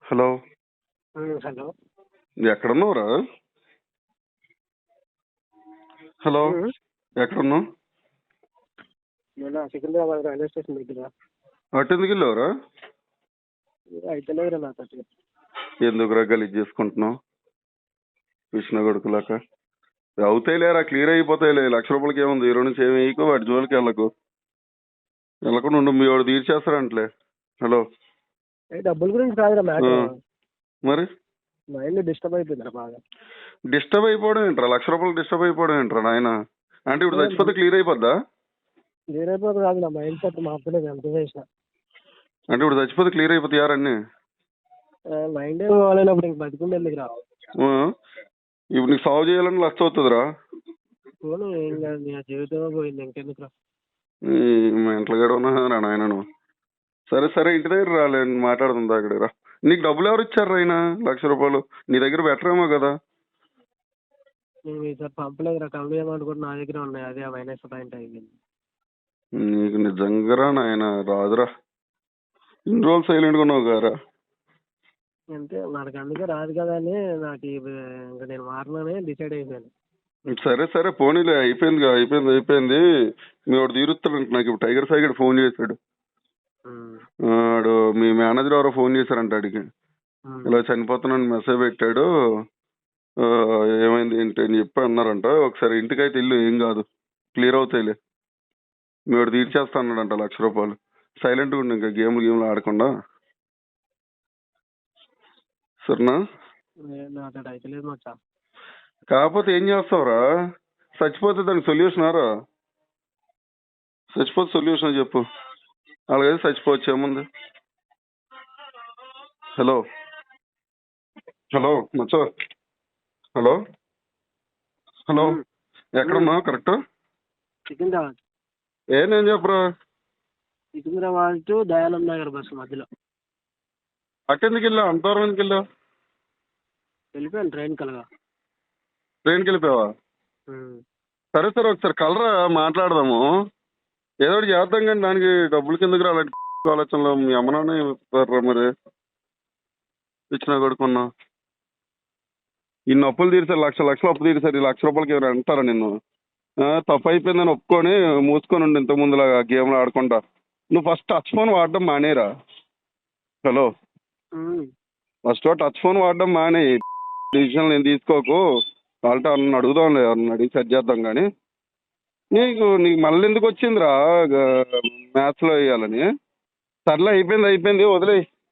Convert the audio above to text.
Hello. Hello. ఎక్కడున్నావురా? Hello. ఎక్కడున్నావు? నేను సికింద్రాబాద్ రైల్వే స్టేషన్ దగ్గర. అటు ఎందుకు వెళ్ళావురా? అయితే లేదురా నాతో. ఎందుకురా గలీజ్ చేసుకుంటున్నావు కృష్ణ కొడుకులాక? అవుతాయి లేరా, క్లియర్ అయిపోతాయిలే. ₹1,00,000 ఏముంది? 2 నుంచి ఏమి వేయకు, వాటి జోలికి వెళ్ళకుండా ఉండు. మీ వాడు తీర్చేస్తారంటలే. హలో. డబ్బుల గురించి కాదురా మ్యాటర్. మరి మైండ్ డిస్టర్బ్ అయిపోయిందిరా బాగా. డిస్టర్బ్ అయిపోవడం ఏంట్రా? ₹1,00,000 డిస్టర్బ్ అయిపోవడం ఏంట్రా నాయన? అంటే ఇప్పుడు చచ్చిపోతే క్లియర్ అయిపోద్దా? క్లియర్ అయిపోతుంది కాదు, నా మైండ్ సెట్ మార్చలేదు ఎంత చేసిన. అంటే ఇప్పుడు చచ్చిపోతే క్లియర్ అయిపోతాయి అన్నీ? మైండ్ ఏం కావాలన్నప్పుడు ఇంక బతికుండే ఎందుకు రా. ఇప్పుడు నీకు సాల్వ్ చేయాలని లక్ష అవుతుందిరా. పోను ఏం కాదు, నీ జీవితమే పోయింది, ఇంకెందుకు రా. మా ఇంట్లో కూడా ఉన్నా నాయన నువ్వు. సరే సరే, ఇంటి దగ్గర రాలే, మాట్లాడుతుంది అక్కడ రా. నీకు డబ్బులు ఎవరు ఇచ్చారు అయినా? ₹1,00,000 నీ దగ్గర బెటర్ ఏమో కదా? నేను ఈసారి పంపలేదురా, కమిటీ అమౌంట్ కూడా నా దగ్గర ఉన్నాయి, అదే మైనస్ పాయింట్ అయింది. నీకు నిజంగా నాయన రాదురా. ఇన్ని రోజులు సైలెంట్గా ఉన్నావు కదరా. అంతే, మనకు అందుకే రాదు కదా అని నాకు ఇంకా నేను మారనని డిసైడ్ అయిపోయాను. సరే సరే, పోనీలే, అయిపోయింది. మీ వాడు తీరుస్తాడంట. నాకు ఇప్పుడు టైగర్ సాయి గడు ఫోన్ చేశాడు. వాడు మీ మేనేజర్ ఎవరో ఫోన్ చేశారంట అడిగి, ఇలా చనిపోతున్నాను మెసేజ్ పెట్టాడు, ఏమైంది ఏంటి అని చెప్పి అన్నారంట. ఒకసారి ఇంటికైతే ఇల్లు, ఏం కాదు, క్లియర్ అవుతాయిలే. మీ వాడు తీర్చేస్తా అన్నాడంట ₹1,00,000. సైలెంట్గా ఉండి ఇంకా గేమ్లు ఆడకుండా, సరేనా? నాతో అయితే లేదు మచ్చా. కాకపోతే ఏం చేస్తావురా? చచ్చిపోతే దానికి సొల్యూషన్ ఆరా? చచ్చిపోతే సొల్యూషన్ చెప్పు. అలాగైతే చచ్చిపోవచ్చు, ఏముంది? హలో. హలో మచ్చా. హలో. హలో. ఎక్కడున్నావు కరెక్ట్? సికింద్రాబాద్. నేను చెప్పరా? సికింద్రాబాద్ టు దయానం నగర్ బస్సు మధ్యలో. అట్టెందుకు వెళ్ళావు? అంత దూరం ఎందుకు వెళ్ళావు? వెళ్ళిపోయాను ట్రైన్ కలగా. ట్రైన్కి వెళ్ళిపోయావా? సరే సరే, ఒకసారి కలరా, మాట్లాడదాము. ఏదో ఒకటి చేద్దాం, కానీ దానికి డబ్బులు కిందకి రాలంటే ఆలోచనలో మీ అమ్మ నాన్న ఇస్తారా మరి? ఇచ్చినా కొడుకున్నా ఇన్ని అప్పులు తీర్చారు, లక్షలు అప్పు తీర్చారు. ₹1,00,000 ఎవరు అంటారా నిన్ను? తప్పు అయిపోయిందని ఒప్పుకొని మూసుకొని ఉండి ఇంతకు ముందులాగా గేమ్లు ఆడుకుంటా. నువ్వు ఫస్ట్ టచ్ ఫోన్ వాడడం మానేరా. హలో. ఫస్ట్ టచ్ ఫోన్ వాడడం మానే. డిసిషన్ నేను తీసుకోకు. వాళ్ళతో అన్న అడుగుదాంలే, అన్న అడిగి సెట్ చేద్దాం. కానీ నీకు మళ్ళీ ఎందుకు వచ్చిందిరా మ్యాథ్స్లో వేయాలని? సర్లే, అయిపోయింది, వదిలేయి.